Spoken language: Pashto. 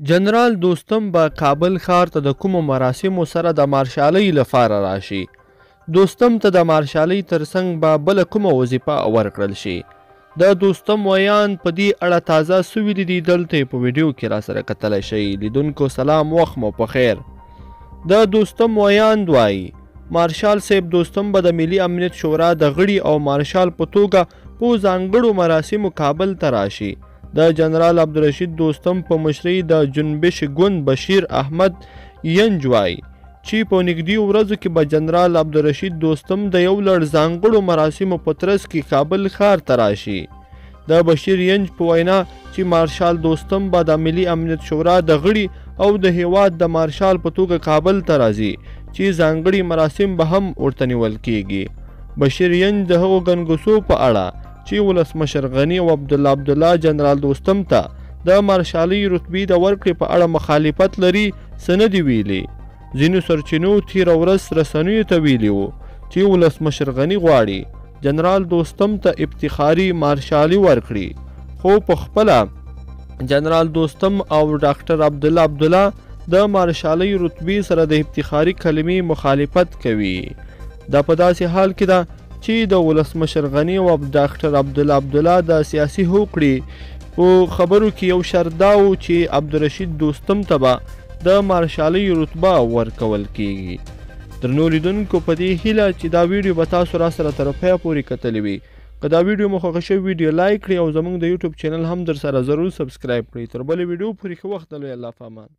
جنرال دوستم به کابل ښار ته د کومو مراسمو سره د مارشالۍ لپاره راشي. دوستم ته د مارشالۍ ترڅنګ به بله کومه وظیفه ورکړل شي. د دوستم ویان په دې اړه تازه سوي دي، دلته په ویډیو کې را سره کتلی شئ. لیدونکو سلام، وخت مو په خیر. د دوستم ویاند وایي مارشال صاحب دوستم به د ملي امنیت شورا د غړي او مارشال په توګه په ځانګړو مراسمو کابل ته راشي. د جنرال عبدالرشید دوستم په مشرۍ د جنبش ګوند بشیر احمد ینج وایي چې په نږدې ورځو کې به جنرال عبدالرشید دوستم د یو لړ ځانګړو مراسمو په ترڅ کې کابل ښار ته راشي. د بشیر ینج په وینا چې مارشال دوستم به د ملي امنیت شورا د غړي او د هیواد د مارشال په توګه کابل ته راځي چې ځانګړي مراسم به هم ورته نیول کیږي. بشیر ینج د هغو ګنګوسو په اړه چې ولسمشر غني او عبدالله جنرال دوستم ته د مارشالۍ رتبې د ورکړې په اړه مخالفت لري څه نه دي ویلي. ځینو سرچینو تېره ورځ رسنیو ته ویلي وو چې ولسمشر غني غواړي جنرال دوستم ته افتخاري مارشالي ورکړي، خو په خپله جنرال دوستم او ډاکټر عبدالله د مارشالۍ رتبې سره د افتخاري کلمې مخالفت کوي. دا په داسې حال کې ده چې د ولسمشر غني او ډاکټر عبدالله د سیاسي هوکړې په خبرو کې یو شرط دا و چې عبدالرشید دوستم ته به د مارشالۍ رتبه ورکول کیږي. درنو لیدونکو، په دې هیله چې دا ویډیو به تاسو را سره تر پایه پورې کتلی وي. که دا ویډیو مو خوښه شوې ویډیو لایک کړئ او زموږ د یوټیوب چینل هم در سره ضرور سبسکرایب کړئ. تر بلې ویډیو پورې ښه وخت. د لوی الله په امان.